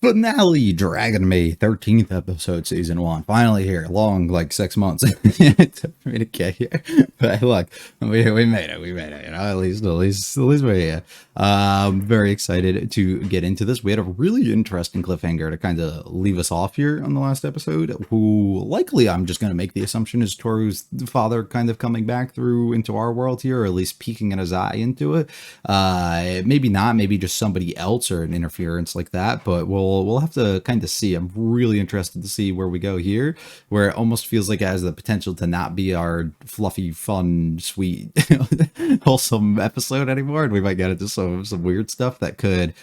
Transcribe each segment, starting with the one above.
Finale, Dragon Maid, 13th episode, season 1. Finally here, long, like 6 months it took me to get here. But look, we made it, you know, at least we're here. Very excited to get into this. We had a really interesting cliffhanger to kind of leave us off here on the last episode, who likely, I'm just going to make the assumption, is Toru's father kind of coming back through into our world here, or at least peeking in his eye into it. Maybe not, maybe just somebody else or an interference like that, but we'll have to kind of see. I'm really interested to see where we go here, where it almost feels like it has the potential to not be our fluffy, fun, sweet, wholesome episode anymore, and we might get into some weird stuff that could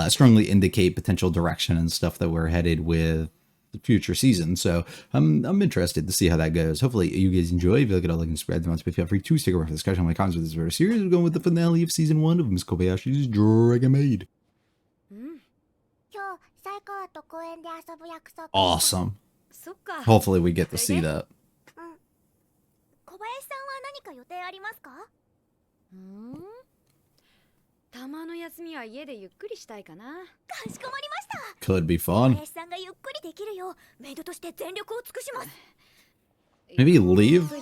strongly indicate potential direction and stuff that we're headed with the future season. So I'm interested to see how that goes. Hopefully you guys enjoy. If you like it, I'll like and subscribe to the feel free to stick around for the discussion on my comments with this very series. We're going with the finale of season 1 of Miss Kobayashi's Dragon Maid. Awesome. Hopefully we get to see that. Could be fun. Maybe leave?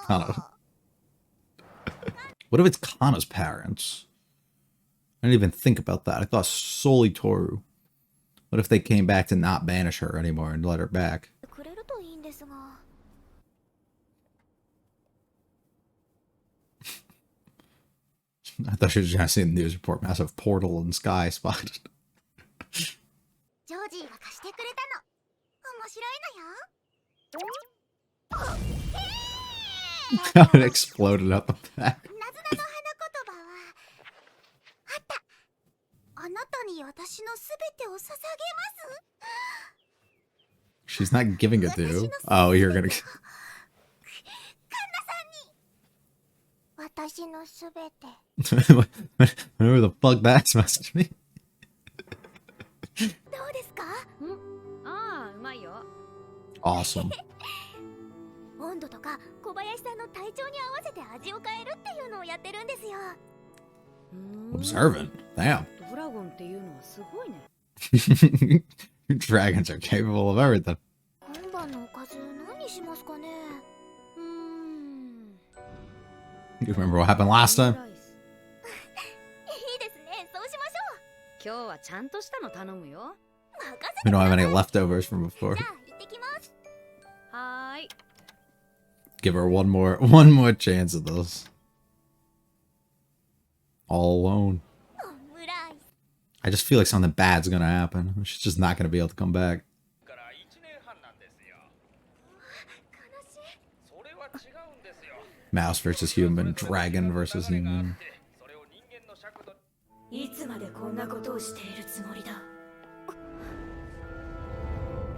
Kana. What if it's Kana's parents? I didn't even think about that. I thought solely Toru. What if they came back to not banish her anymore and let her back? I thought she was going to see in the news report, massive portal in sky spotted. It exploded up the back. She's not giving it to you. Oh, you're gonna... Whatever the fuck that's supposed to be. Awesome. Observant. Damn. Dragons are capable of everything. You remember what happened last time? We don't have any leftovers from before. Give her one more chance at this. All alone. I just feel like something bad's gonna happen. She's just not gonna be able to come back. Mouse versus human, dragon versus human.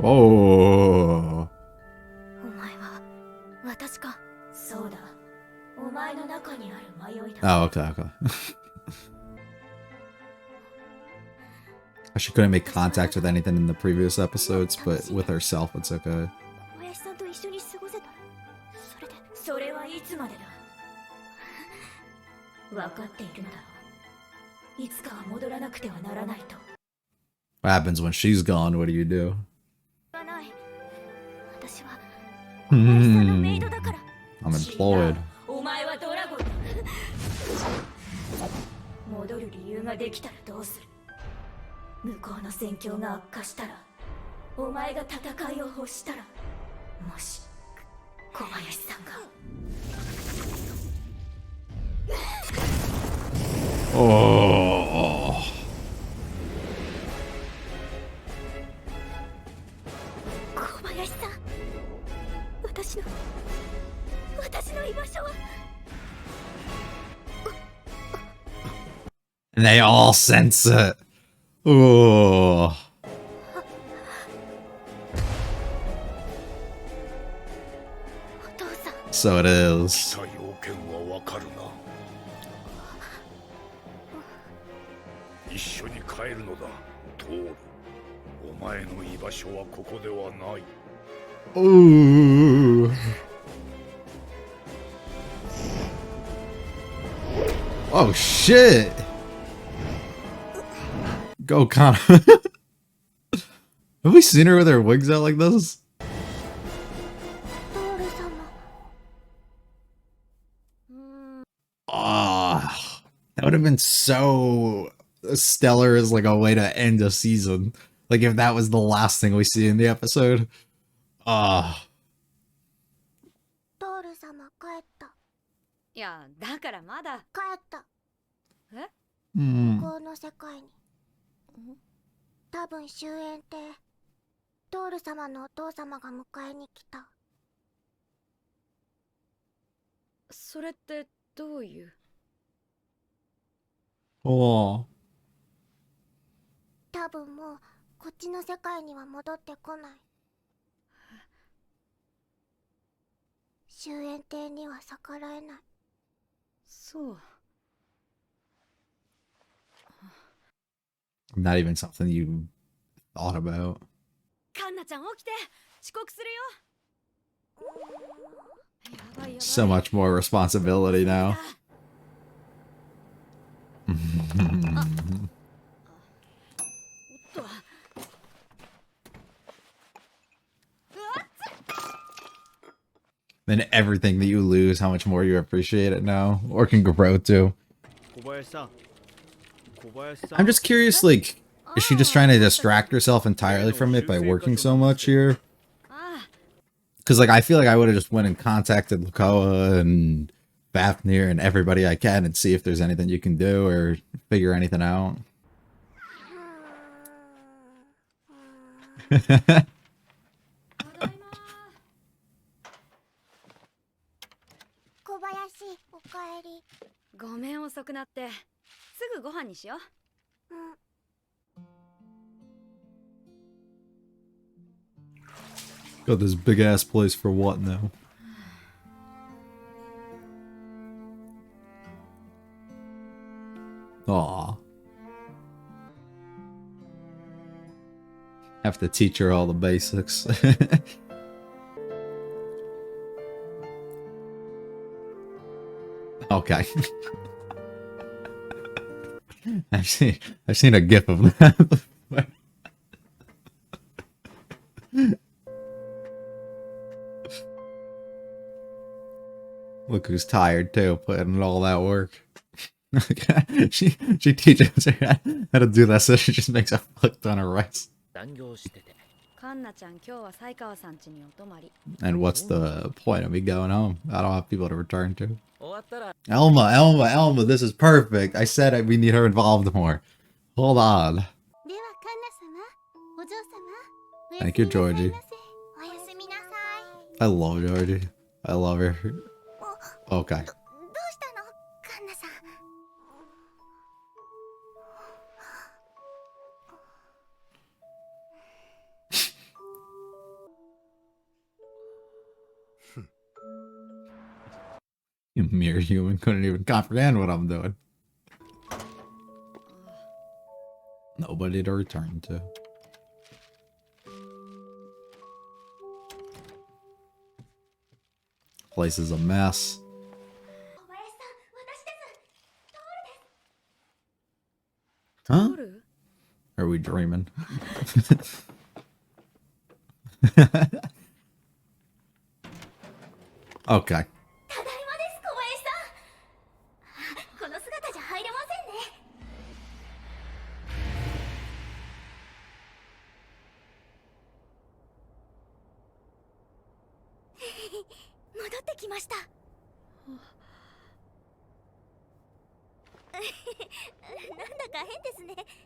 Oh. Oh, okay. She couldn't make contact with anything in the previous episodes, but with herself, it's okay. What happens when she's gone? What do you do? I'm employed. Oh. And they all sense it. Oh. So it is. Ooh. Oh shit. Go Kana. Have we seen her with her wigs out like this? Ah, that would have been so stellar as like a way to end a season. Like if that was the last thing we see in the episode. Ah. トール様帰った。いや、だからまだ。帰った。え？向こうの世界に。多分終焉ってトール様のお父様が迎えに来た。それってどういう？おー。多分もうこっちの世界には戻ってこない。終焉亭には逆らえない。そう。Not even something you thought about. カンナちゃん起きて、遅刻するよ。やばいやばい。So much more responsibility now. おっと。Then everything that you lose, how much more you appreciate it now, or can grow to. I'm just curious, like, is she just trying to distract herself entirely from it by working so much here? Because, like, I feel like I would have just went and contacted Lukoa and Fafnir and everybody I can and see if there's anything you can do or figure anything out. Kobayashi, おかえり。ごめん遅くなって。すぐご飯にしよう。Got this big ass place for what now? Aw. Have to teach her all the basics. Okay. I've seen a gif of that before. Look who's tired too, putting in all that work. she teaches her how to do that, so she just makes a fuck ton of rice. And what's the point of me going home? I don't have people to return to. Elma, this is perfect. I said we need her involved more. Hold on. Thank you, Georgie. I love Georgie. I love her. Okay. You mere human couldn't even comprehend what I'm doing. Nobody to return to. Place is a mess. Huh? Are we dreaming? Okay.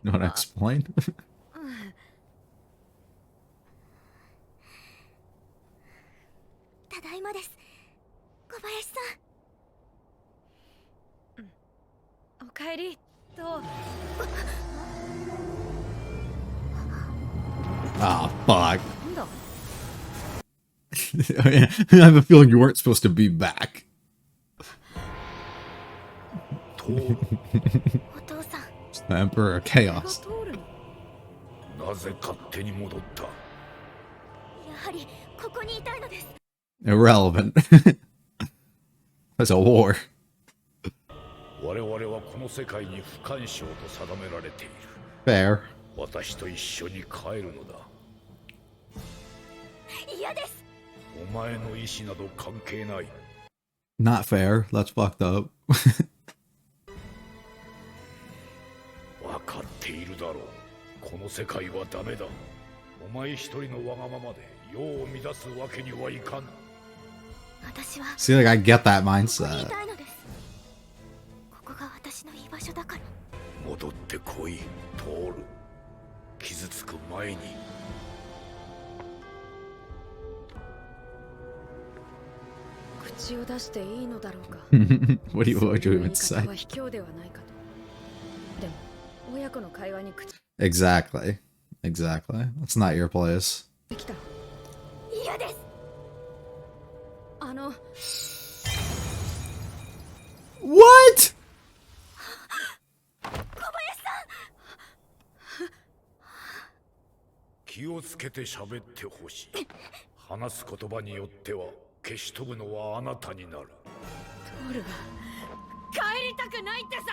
You want to explain? Oh, fuck. I have a feeling you weren't supposed to be back. It's the Emperor of Chaos. Irrelevant. There's a war. Fair. 私と一緒に帰るのだ。嫌です。お前の意思など関係ない。 Not fair. That's fucked up. 分かっているだろう。この世界はダメだ。お前一人のわがままで世を乱すわけにはいかん。私は See, like, I get that ここにい mindset. たいのです。ここが私の居場所だから。戻ってこい、トール。傷つく前に。口を出していいのだろうか。 What do you even そんな言い方 say? は卑怯ではないかと。でも親子の会話に口 Exactly. Exactly. That's not your place. できた。嫌です。What? 気をつけて喋ってほしい。話す言葉によっては消し飛ぶのはあなたになる。トールが帰りたくないってさ。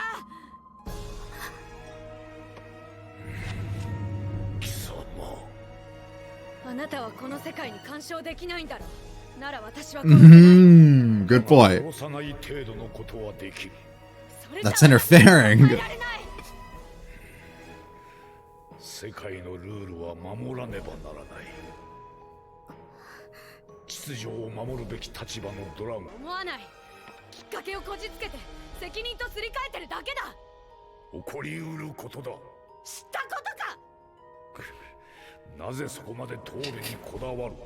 貴様、あなたはこの世界に干渉できないんだろう。なら私はこの世界 Good point. 殺さない程度のことはできる。それじゃ That's interfering. 変えられない。世界のルールは守らねばならない。秩序を守るべき立場のドラゴン。思わない。きっかけをこじつけて責任とすり替えてるだけだ。起こりうることだ。知ったことか。なぜそこまでトールにこだわる。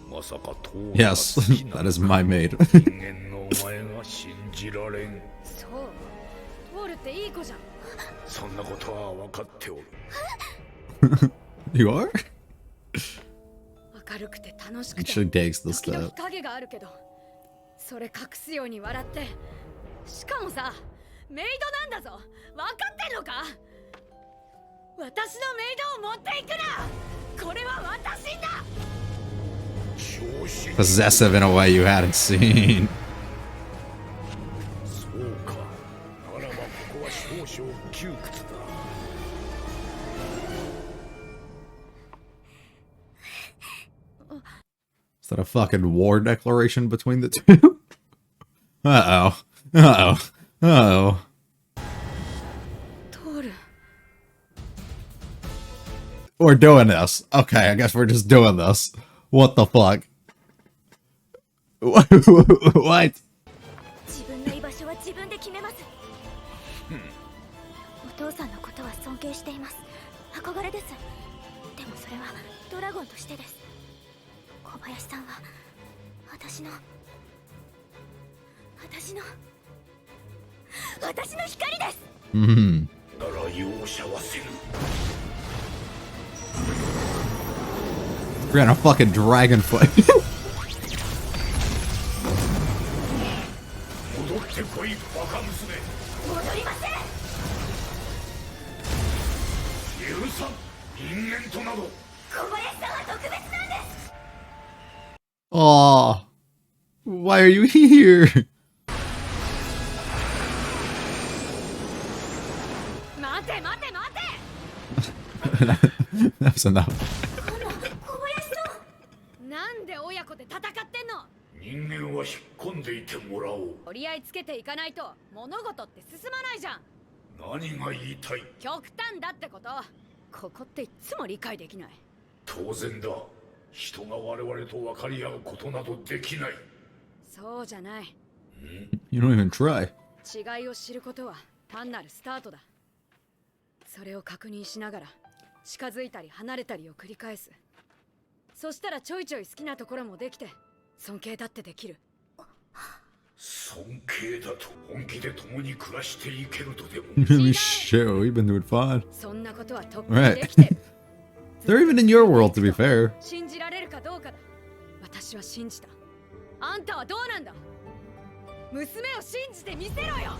まさかトール Yes, が好きな that is my maid. 人間のお前が信じられん。そう。トールっていい子じゃん。そんなことは分かっておる。You are? 明るくて楽しくて She takes the 時々 step. 影があるけど、それ隠すように笑って、しかもさ、メイドなんだぞ。分かってんのか。私のメイドを持っていくな。これは私だ。 Possessive in a way you hadn't seen. そうか。ならばここは少々窮屈だ。Is that a fucking war declaration between the two? Uh-oh. Uh-oh. Uh-oh. トール。 We're doing this. Okay, I guess we're just doing this. What the fuck? What? 自分の居場所は自分で決めます。お父さんのことは尊敬しています。憧れです。でもそれはドラゴンとしてです。小林さんは私の光です。Mm-hmm. なら容赦はせぬ。 We're gonna fucking dragon fight. 戻ってこい、バカ娘。戻りません。許さん。人間となど。小林さんは特別なんです。 Aw. Why are you here? 待て待て待て。 That was enough. 小林さん。なんで親子で戦ってんの。人間は引っ込んでいてもらおう。折り合いつけていかないと物事って進まないじゃん。何が言いたい。極端だってこと。ここっていつも理解できない。当然だ。人が我々と分かり合うことなどできない。そうじゃない。 You don't even try. 違いを知ることは単なるスタートだ。それを確認しながら近づいたり離れたりを繰り返す。そしたらちょいちょい好きなところもできて尊敬だってできる。尊敬だと本気で共に暮らしていけるとでも。 Shit, we've been doing fine. そんなことはとっくにできてる。 They're even in your world, to be fair. 信じられるかどうかだ。私は信じた。あんたはどうなんだ。娘を信じてみせろよ。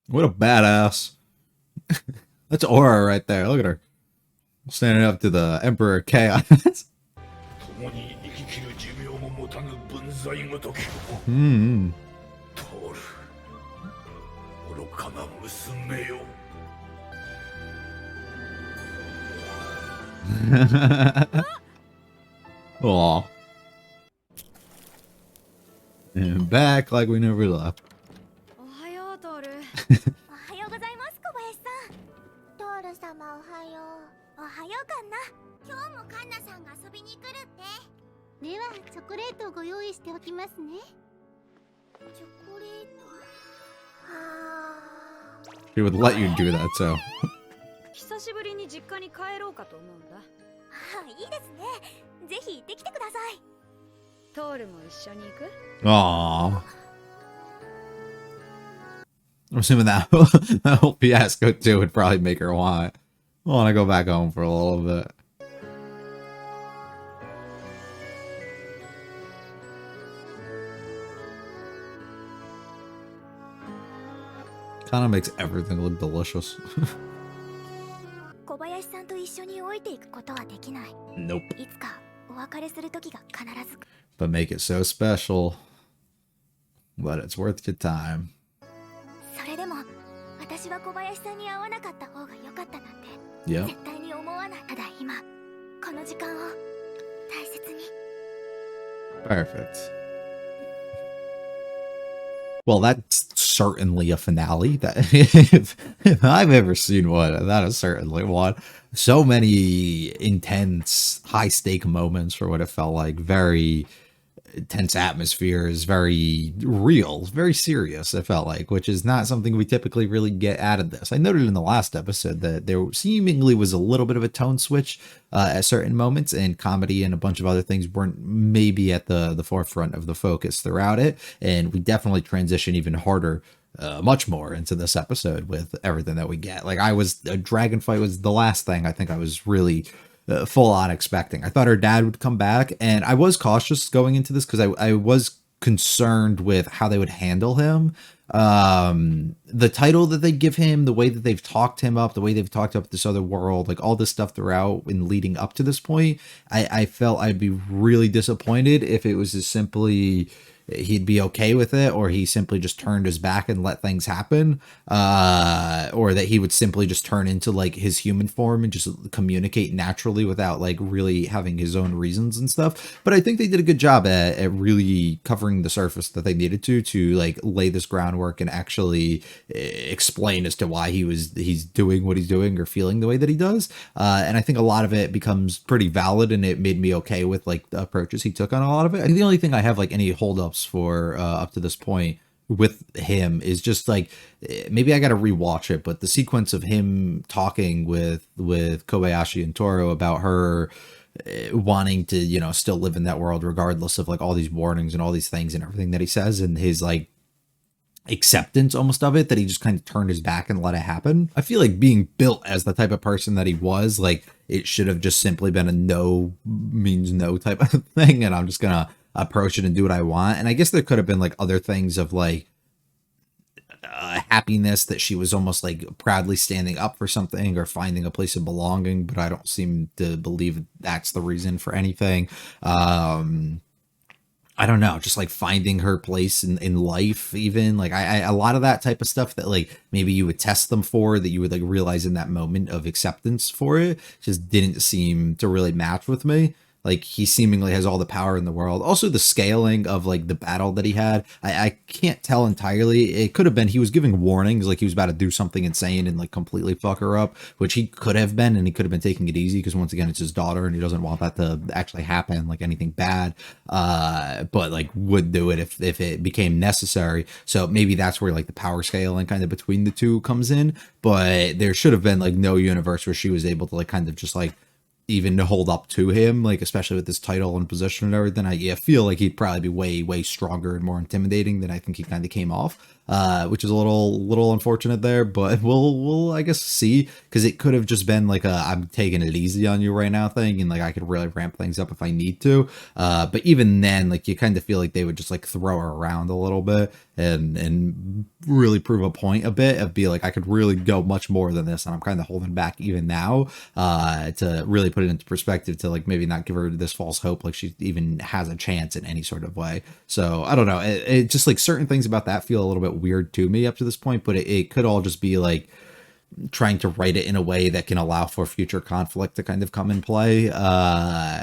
What a badass. That's Aura right there. Look at her. Standing up to the Emperor Chaos. 共に生き切る寿命も持たぬ分際ごとき。 mm. トール。愚かな娘よ。Aw. And back like we never left. おはようトール。おはようございます、小林さん。トール様おはよう。おはようかんな。今日もカンナさんが遊びに来るって。ではチョコレートをご用意しておきますね。チョコレート。He would let you do that, so. 久しぶりに実家に帰ろうかと思うんだ。いいですね。ぜひ行ってきてください。トールも一緒に行く？ Aww. I'm assuming that that whole fiasco too would probably make her want to go back home for a little bit. Kind of makes everything look delicious. 小林さんと一緒に置いていくことはできない。 Nope. いつかお別れする時が必ず。But make it so special. But it's worth your time. それでも私は小林さんに会わなかった方が良かったなんて Yep. 絶対に思わない。ただ今この時間を大切に。 Perfect. Well, that's certainly a finale. That if I've ever seen one, that is certainly one. So many intense, high-stake moments for what it felt like. Very tense atmospheres, very real, very serious, it felt like, which is not something we typically really get out of this. I noted in the last episode that there seemingly was a little bit of a tone switch at certain moments, and comedy and a bunch of other things weren't maybe at the forefront of the focus throughout it, and we definitely transition even harder, much more into this episode with everything that we get. Like, a dragon fight was the last thing I think I was really full on expecting. I thought her dad would come back, and I was cautious going into this because I was concerned with how they would handle him. The title that they give him, the way that they've talked him up, the way they've talked up this other world, like all this stuff throughout and leading up to this point, I felt I'd be really disappointed if it was as simply he'd be okay with it, or he simply just turned his back and let things happen, or that he would simply just turn into like his human form and just communicate naturally without like really having his own reasons and stuff. But I think they did a good job at really covering the surface that they needed to like lay this groundwork and actually explain as to why he's doing what he's doing or feeling the way that he does. And I think a lot of it becomes pretty valid, and it made me okay with like the approaches he took on a lot of it. I think the only thing I have like any holdups for up to this point with him is just like, maybe I got to rewatch it, but the sequence of him talking with Kobayashi and Toro about her wanting to, you know, still live in that world regardless of like all these warnings and all these things and everything that he says, and his like acceptance almost of it, that he just kind of turned his back and let it happen. I feel like being built as the type of person that he was, like it should have just simply been a no means no type of thing, and I'm just gonna approach it and do what I want. And I guess there could have been like other things of like happiness, that she was almost like proudly standing up for something or finding a place of belonging, but I don't seem to believe that's the reason for anything. I don't know, just like finding her place in life, even like I a lot of that type of stuff that like maybe you would test them for, that you would like realize in that moment of acceptance for it, just didn't seem to really match with me. Like, he seemingly has all the power in the world. Also, the scaling of, like, the battle that he had, I can't tell entirely. It could have been he was giving warnings, like he was about to do something insane and, like, completely fuck her up, which he could have been, and he could have been taking it easy, because, once again, it's his daughter, and he doesn't want that to actually happen, like, anything bad, but, like, would do it if it became necessary. So maybe that's where, like, the power scaling kind of between the two comes in, but there should have been, like, no universe where she was able to, like, kind of just, like, even to hold up to him, like especially with this title and position and everything. I feel like he'd probably be way stronger and more intimidating than I think he kind of came off, which is a little unfortunate there, but we'll I guess see, because it could have just been like a I'm taking it easy on you right now thing, and like I could really ramp things up if I need to, but even then, like you kind of feel like they would just like throw her around a little bit and really prove a point a bit of be like, I could really go much more than this, and I'm kind of holding back even now, to really put it into perspective, to like maybe not give her this false hope like she even has a chance in any sort of way. So I don't know, it just like certain things about that feel a little bit bit weird to me up to this point, but it could all just be like trying to write it in a way that can allow for future conflict to kind of come in play,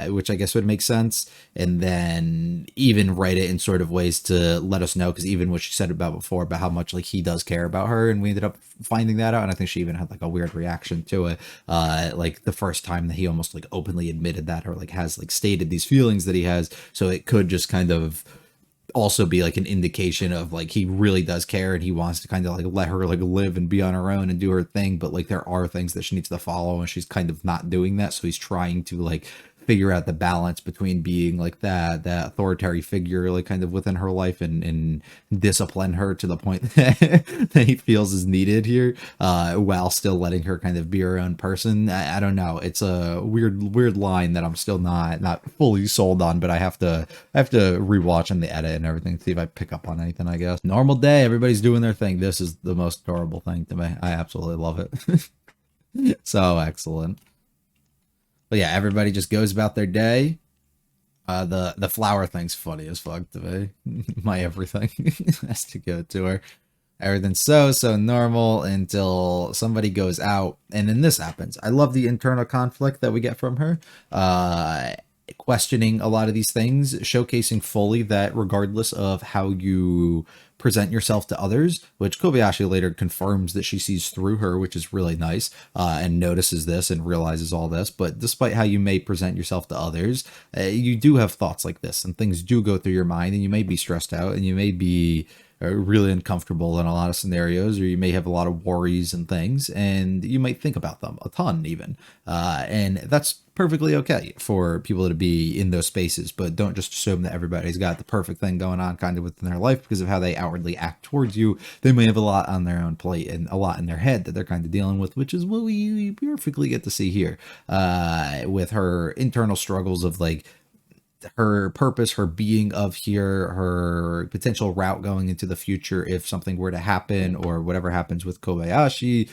which I guess would make sense. And then even write it in sort of ways to let us know, because even what she said about before about how much like he does care about her, and we ended up finding that out. And I think she even had like a weird reaction to it, like the first time that he almost like openly admitted that, or like has like stated these feelings that he has. So it could just kind of also be like an indication of like he really does care and he wants to kind of like let her like live and be on her own and do her thing, but like there are things that she needs to follow and she's kind of not doing that. So he's trying to like figure out the balance between being like that authoritarian figure like kind of within her life and discipline her to the point that he feels is needed here, while still letting her kind of be her own person. I don't know, it's a weird line that I'm still not fully sold on, but I have to rewatch in the edit and everything to see if I pick up on anything. I guess normal day, everybody's doing their thing. This is the most adorable thing to me. I absolutely love it. So excellent. But yeah, everybody just goes about their day. The flower thing's funny as fuck to me. My everything has to go to her. Everything's so normal until somebody goes out, and then this happens. I love the internal conflict that we get from her. Questioning a lot of these things, showcasing fully that regardless of how you present yourself to others, which Kobayashi later confirms that she sees through her, which is really nice, and notices this and realizes all this. But despite how you may present yourself to others, you do have thoughts like this, and things do go through your mind, and you may be stressed out, and you may be really uncomfortable in a lot of scenarios, or you may have a lot of worries and things, and you might think about them a ton even, and that's perfectly okay for people to be in those spaces. But don't just assume that everybody's got the perfect thing going on kind of within their life because of how they outwardly act towards you. They may have a lot on their own plate and a lot in their head that they're kind of dealing with, which is what we perfectly get to see here, with her internal struggles of like her purpose, her being of here, her potential route going into the future if something were to happen, or whatever happens with Kobayashi,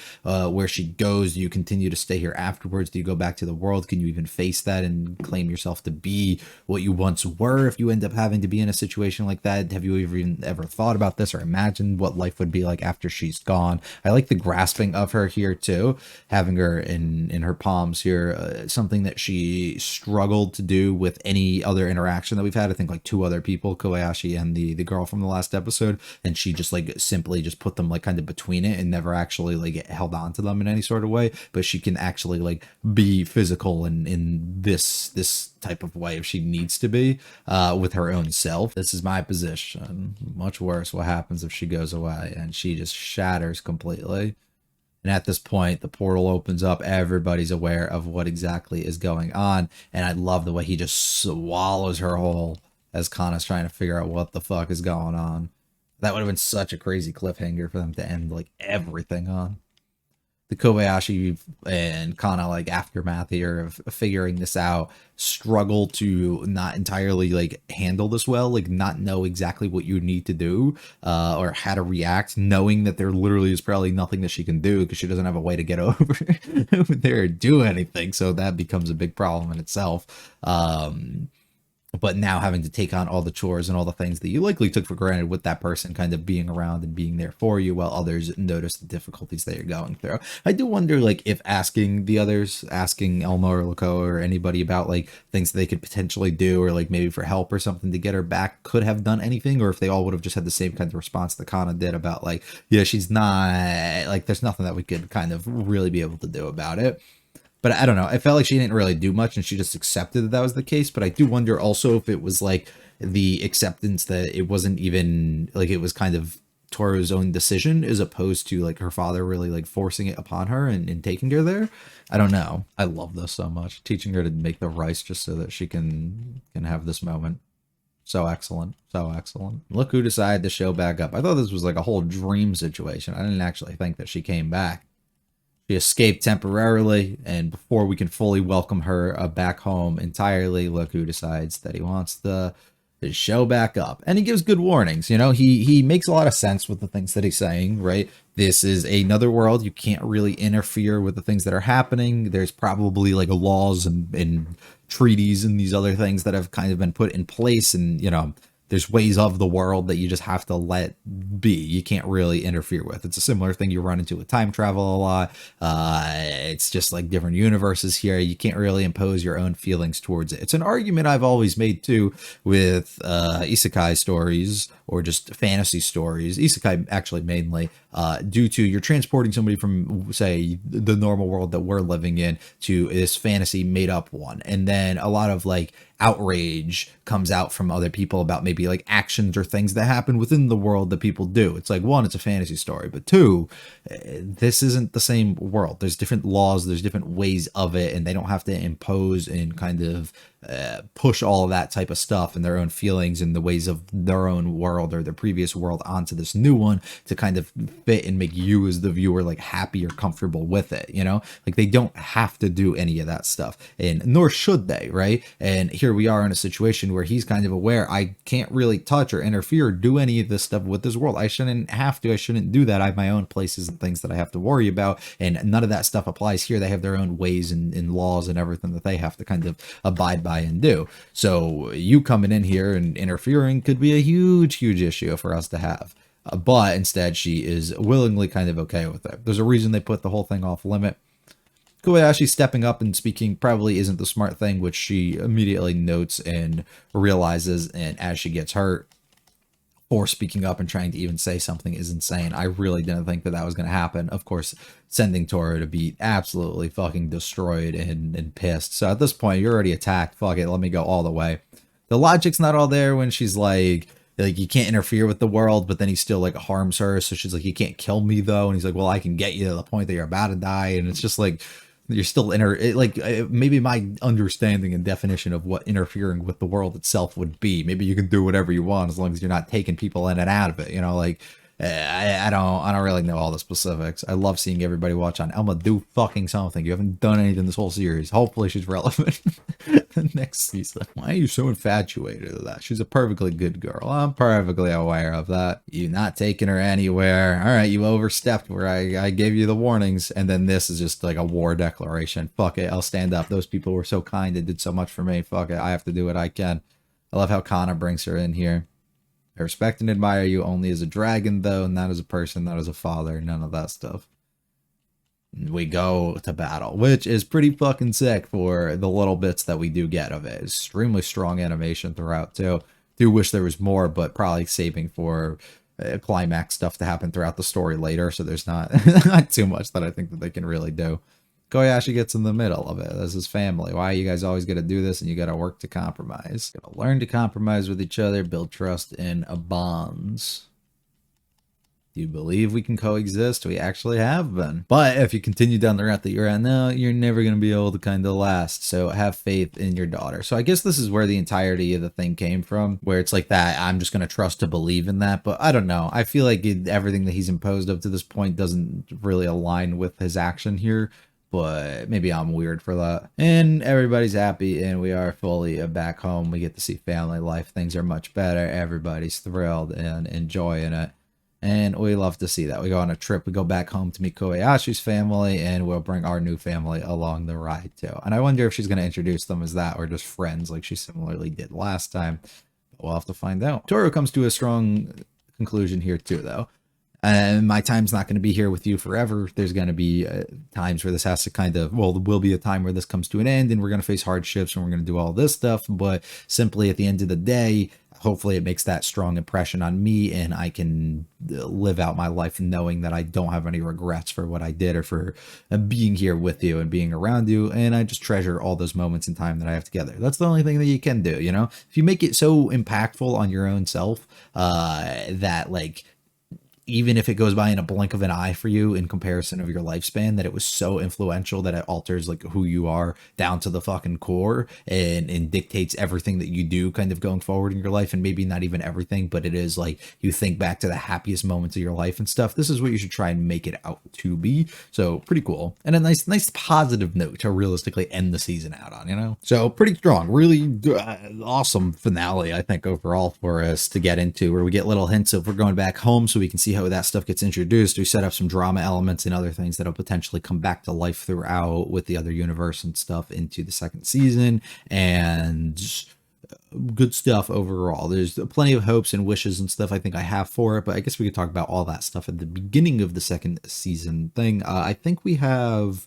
where she goes. Do you continue to stay here afterwards? Do you go back to the world? Can you even face that and claim yourself to be what you once were if you end up having to be in a situation like that? Have you even ever thought about this or imagined what life would be like after she's gone? I like the grasping of her here too, having her in her palms here, something that she struggled to do with any other interaction that we've had. I think like two other people, Kobayashi and the girl from the last episode, and she just like simply just put them like kind of between it and never actually like held on to them in any sort of way. But she can actually like be physical in this type of way if she needs to be, with her own self. This is my position. Much worse what happens if she goes away and she just shatters completely. And at this point, the portal opens up. Everybody's aware of what exactly is going on. And I love the way he just swallows her whole as Kana's trying to figure out what the fuck is going on. That would have been such a crazy cliffhanger for them to end like everything on. The Kobayashi and Kana like aftermath here of figuring this out, struggle to not entirely like handle this well, like not know exactly what you need to do, or how to react, knowing that there literally is probably nothing that she can do because she doesn't have a way to get over there or do anything. So that becomes a big problem in itself. But now having to take on all the chores and all the things that you likely took for granted with that person kind of being around and being there for you, while others notice the difficulties that you're going through. I do wonder, like, if asking the others, asking Elmo or Lakoa or anybody about, like, things that they could potentially do, or, like, maybe for help or something to get her back could have done anything, or if they all would have just had the same kind of response that Kana did about, like, yeah, she's not, like, there's nothing that we could kind of really be able to do about it. But I don't know. I felt like she didn't really do much and she just accepted that that was the case. But I do wonder also if it was like the acceptance that it wasn't even like it was kind of Toru's own decision as opposed to like her father really like forcing it upon her and taking her there. I don't know. I love this so much. Teaching her to make the rice just so that she can have this moment. So excellent. So excellent. Look who decided to show back up. I thought this was like a whole dream situation. I didn't actually think that she came back. She escaped temporarily, and before we can fully welcome her back home entirely, look who decides that he wants to show back up. And he gives good warnings, you know, he makes a lot of sense with the things that he's saying, right? This is another world. You can't really interfere with the things that are happening. There's probably like laws and treaties and these other things that have kind of been put in place, and, you know, there's ways of the world that you just have to let be. You can't really interfere with. It's a similar thing you run into with time travel a lot. It's just like different universes here. You can't really impose your own feelings towards it. It's an argument I've always made too with isekai stories or just fantasy stories. Isekai actually mainly, due to you're transporting somebody from, say, the normal world that we're living in to this fantasy made up one. And then a lot of like outrage comes out from other people about maybe like actions or things that happen within the world that people do. It's like, one, it's a fantasy story, but two, this isn't the same world. There's different laws, there's different ways of it, and they don't have to impose and kind of push all of that type of stuff and their own feelings and the ways of their own world or their previous world onto this new one to kind of fit and make you as the viewer like happy or comfortable with it, you know? Like they don't have to do any of that stuff, and nor should they, right? And here we are in a situation where he's kind of aware, I can't really touch or interfere or do any of this stuff with this world. I shouldn't have to. I shouldn't do that. I have my own places and things that I have to worry about, and none of that stuff applies here. They have their own ways and laws and everything that they have to kind of abide by and do. So you coming in here and interfering could be a huge issue for us to have. But instead, she is willingly kind of okay with it. There's a reason they put the whole thing off limit. Kobayashi stepping up and speaking probably isn't the smart thing, which she immediately notes and realizes, and as she gets hurt, or speaking up and trying to even say something is insane. I really didn't think that was going to happen. Of course, sending Toru to be absolutely fucking destroyed and pissed. So at this point, you're already attacked. Fuck it, let me go all the way. The logic's not all there when she's like you can't interfere with the world, but then he still like harms her. So she's like, you can't kill me though. And he's like, well, I can get you to the point that you're about to die. And it's just like, you're still maybe my understanding and definition of what interfering with the world itself would be. Maybe you can do whatever you want as long as you're not taking people in and out of it. You know, like I don't really know all the specifics. I love seeing everybody watch on Elma do fucking something. You haven't done anything this whole series. Hopefully she's relevant the next season. Why are you so infatuated with that? She's a perfectly good girl. I'm perfectly aware of that. You're not taking her anywhere. All right, you overstepped where I gave you the warnings, and then this is just like a war declaration. Fuck it, I'll stand up. Those people were so kind and did so much for me. Fuck it, I have to do what I can. I love how Kana brings her in here. I respect and admire you only as a dragon, though, not as a person, not as a father, none of that stuff. We go to battle, which is pretty fucking sick for the little bits that we do get of it. Extremely strong animation throughout, too. Do wish there was more, but probably saving for climax stuff to happen throughout the story later, so there's not, not too much that I think that they can really do. Kobayashi gets in the middle of it. This is family. Why you guys always got to do this and you got to work to compromise? Got to learn to compromise with each other, build trust and bonds. Do you believe we can coexist? We actually have been. But if you continue down the route that you're at now, you're never going to be able to kind of last. So have faith in your daughter. So I guess this is where the entirety of the thing came from, where it's like that. I'm just going to trust to believe in that. But I don't know. I feel like everything that he's imposed up to this point doesn't really align with his action here. But maybe I'm weird for that. And everybody's happy and we are fully back home. We get to see family life. Things are much better. Everybody's thrilled and enjoying it. And we love to see that. We go on a trip. We go back home to meet Kobayashi's family and we'll bring our new family along the ride too. And I wonder if she's going to introduce them as that or just friends like she similarly did last time. But we'll have to find out. Toru comes to a strong conclusion here too though. And my time's not going to be here with you forever. There's going to be times where this has to kind of, well, there will be a time where this comes to an end and we're going to face hardships and we're going to do all this stuff. But simply at the end of the day, hopefully it makes that strong impression on me and I can live out my life knowing that I don't have any regrets for what I did or for being here with you and being around you. And I just treasure all those moments in time that I have together. That's the only thing that you can do, you know? If you make it so impactful on your own self that like, even if it goes by in a blink of an eye for you in comparison of your lifespan, that it was so influential that it alters like who you are down to the fucking core and dictates everything that you do kind of going forward in your life. And maybe not even everything, but it is like you think back to the happiest moments of your life and stuff. This is what you should try and make it out to be. So pretty cool. And a nice positive note to realistically end the season out on, you know? So pretty strong, really awesome finale, I think, overall for us to get into, where we get little hints of we're going back home so we can see how that stuff gets introduced. We set up some drama elements and other things that'll potentially come back to life throughout with the other universe and stuff into the second season. And good stuff overall. There's plenty of hopes and wishes and stuff I think I have for it, but I guess we could talk about all that stuff at the beginning of the second season thing. I think we have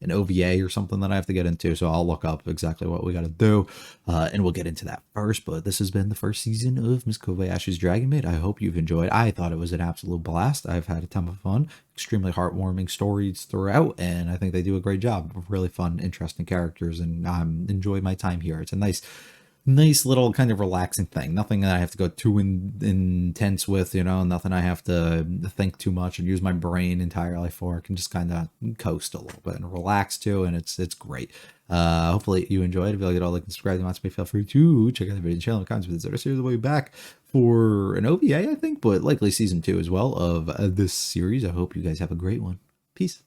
an OVA or something that I have to get into, so I'll look up exactly what we got to do, and we'll get into that first. But this has been the first season of Miss Kobayashi's Dragon Maid. I hope you've enjoyed. I thought it was an absolute blast. I've had a ton of fun. Extremely heartwarming stories throughout, and I think they do a great job of really fun, interesting characters, and I'm enjoying my time here. It's a nice little kind of relaxing thing. Nothing that I have to go too intense with, nothing I have to think too much and use my brain entirely for. I can just kind of coast a little bit and relax too, and it's great. Hopefully you enjoyed. If you like it all, like and subscribe to watch me, feel free to check out the video and channel, comments with this series. We'll be back for an OVA, I think, but likely season 2 as well of this series. I hope you guys have a great one. Peace.